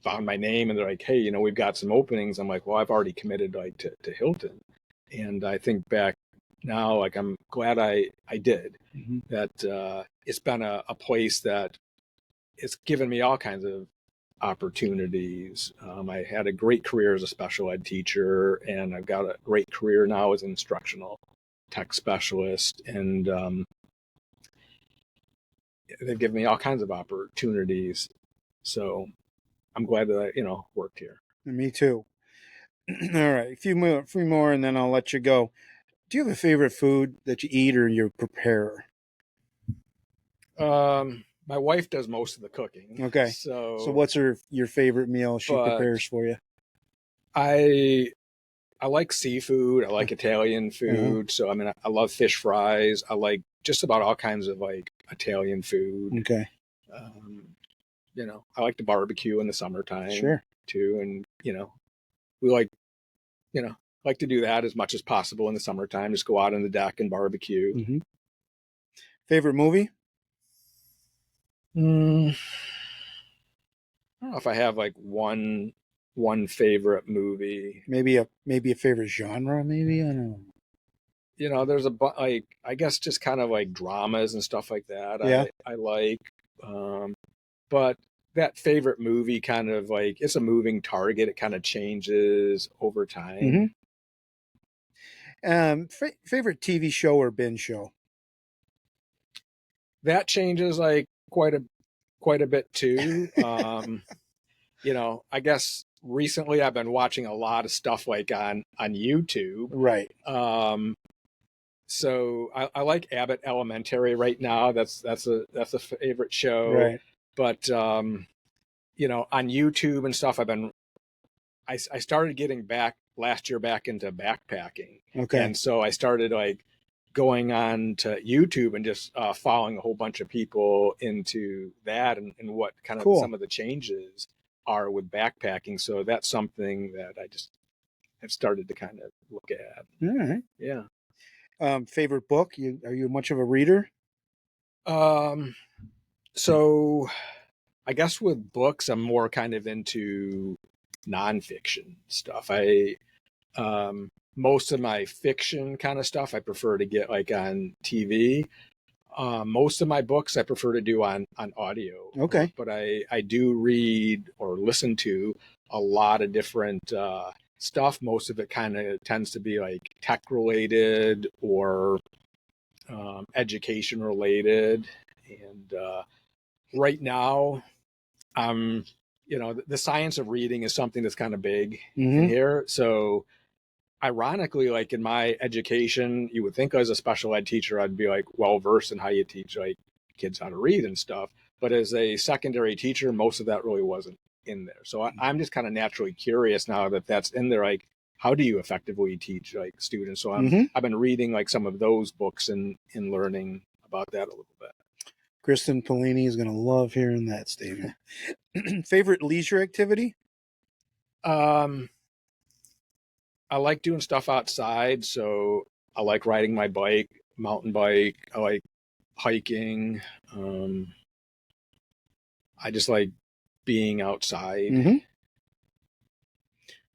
found my name and they're like, hey, we've got some openings. I'm like, well, I've already committed like to Hilton. And I think back now, like I'm glad I did. That it's been a place that it's given me all kinds of opportunities. I had a great career as a special ed teacher, and I've got a great career now as an instructional tech specialist. And they've given me all kinds of opportunities. So I'm glad that I, worked here. Me too. All right, a few more, and then I'll let you go. Do you have a favorite food that you eat or you prepare? My wife does most of the cooking. Okay. So what's your favorite meal she prepares for you? I like seafood. I like Italian food. So I mean, I love fish fries. I like just about all kinds of like Italian food. Okay. I like to barbecue in the summertime. Sure. Too, and we like to do that as much as possible in the summertime. Just go out on the deck and barbecue. Favorite movie? I don't know if I have like one favorite movie. Maybe a favorite genre. Maybe I don't know. There's like I guess just kind of like dramas and stuff like that. Yeah. I like, but that favorite movie kind of like it's a moving target. It kind of changes over time. Favorite TV show or binge show? That changes like quite a bit too. I guess recently I've been watching a lot of stuff like on YouTube. Right. So I like Abbott Elementary right now. That's a favorite show. Right. But on YouTube and stuff, I started getting back last year back into backpacking. Okay. And so I started like going on to YouTube and just following a whole bunch of people into that and what kind of Cool. some of the changes are with backpacking. So that's something that I just have started to kind of look at. All right. Yeah. Favorite book? Are you much of a reader? So I guess with books, I'm more kind of into nonfiction stuff. Most of my fiction kind of stuff I prefer to get like on TV. Most of my books I prefer to do on audio. Okay. But I do read or listen to a lot of different stuff. Most of it kind of tends to be like tech related or education related. And right now, the science of reading is something that's kind of big in here. So ironically, like in my education, you would think as a special ed teacher, I'd be like well versed in how you teach like kids how to read and stuff. But as a secondary teacher, most of that really wasn't in there. So I'm just kind of naturally curious now that that's in there. Like, how do you effectively teach like students? So I've been reading like some of those books and learning about that a little bit. Kristen Polini is going to love hearing that statement. Favorite leisure activity? I like doing stuff outside. So I like riding my bike, mountain bike. I like hiking. I just like being outside.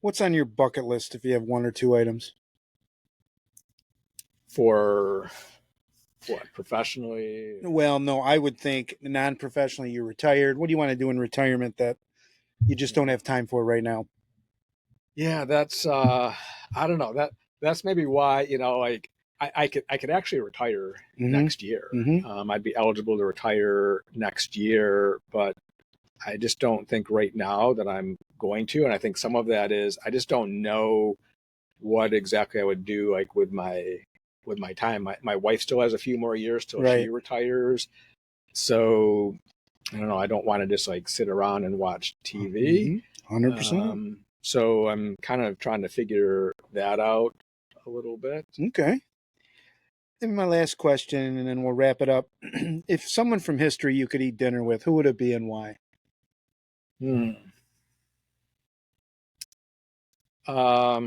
What's on your bucket list if you have one or two items? For what, professionally? Well, no, I would think non-professionally you're retired. What do you want to do in retirement that you just don't have time for right now? Yeah, that's I don't know. That's maybe why, like I could actually retire next year. I'd be eligible to retire next year, but I just don't think right now that I'm going to. And I think some of that is I just don't know what exactly I would do like with my time. My wife still has a few more years till she retires. So I don't know. I don't want to just like sit around and watch TV. 100%. So I'm kind of trying to figure that out a little bit. Okay. And my last question, and then we'll wrap it up. If someone from history you could eat dinner with, who would it be and why? Boy, I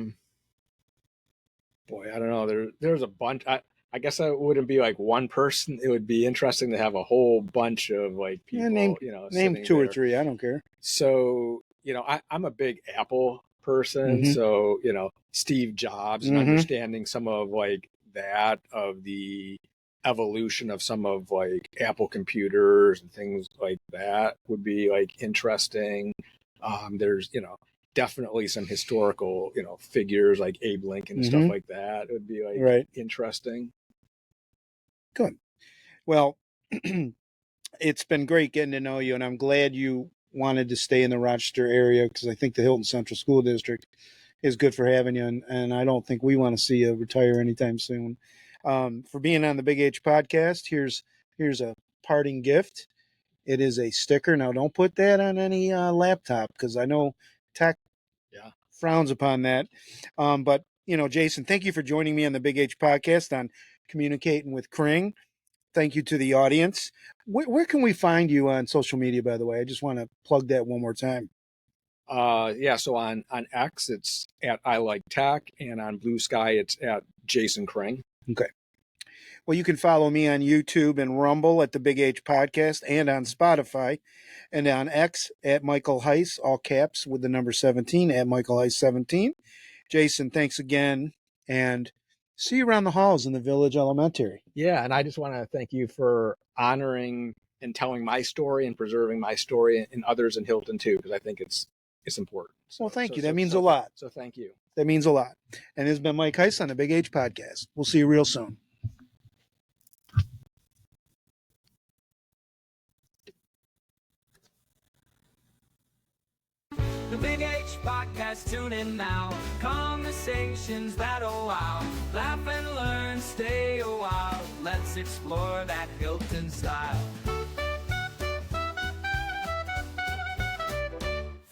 don't know. There's a bunch. I guess it wouldn't be like one person. It would be interesting to have a whole bunch of like people. Name two or three. I don't care. So I'm a big Apple person. So Steve Jobs and understanding some of like that of the evolution of some of like Apple computers and things like that would be like interesting. There's definitely some historical figures like Abe Lincoln and stuff like that. It would be like interesting. Good. Well, it's been great getting to know you, and I'm glad you wanted to stay in the Rochester area because I think the Hilton Central School District is good for having you, and I don't think we want to see you retire anytime soon. For being on the Big H podcast, here's a parting gift. It is a sticker. Now, don't put that on any laptop because I know tech frowns upon that. But Jason, thank you for joining me on the Big H podcast on Communicating with Cring. Thank you to the audience. Where can we find you on social media, by the way? I just want to plug that one more time. So on X, it's at I Like Tech, and on Blue Sky, it's at Jason Cring. Okay. Well, you can follow me on YouTube and Rumble at the Big H Podcast and on Spotify, and on X at Michael Heiss, all caps with the number 17 at Michael Heiss 17. Jason, thanks again, and see you around the halls in the Village Elementary. Yeah, and I just want to thank you for honoring and telling my story and preserving my story and others in Hilton too, because I think it's important. Well, thank you. That means a lot. So thank you. That means a lot. And this has been Mike Heiss on the Big H Podcast. We'll see you real soon. The Big H Podcast, tune in now. Conversations that'll wow. Laugh and learn, stay a while. Let's explore that Hilton style.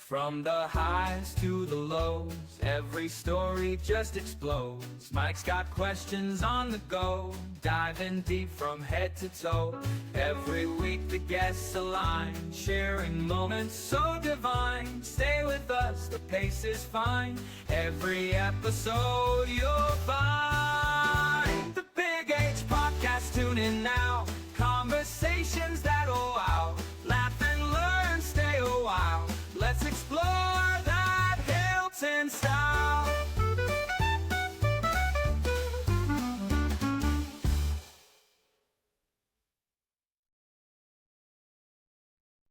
From the highs to the lows, every story just explodes. Mike's got questions on the go, diving deep from head to toe. Every week the guests align, sharing moments so divine. Stay with us, the pace is fine. Every episode you'll find. The Big H Podcast, tune in now. Conversations that'll wow. Laugh and learn, stay a while. Let's explore that Hilton style.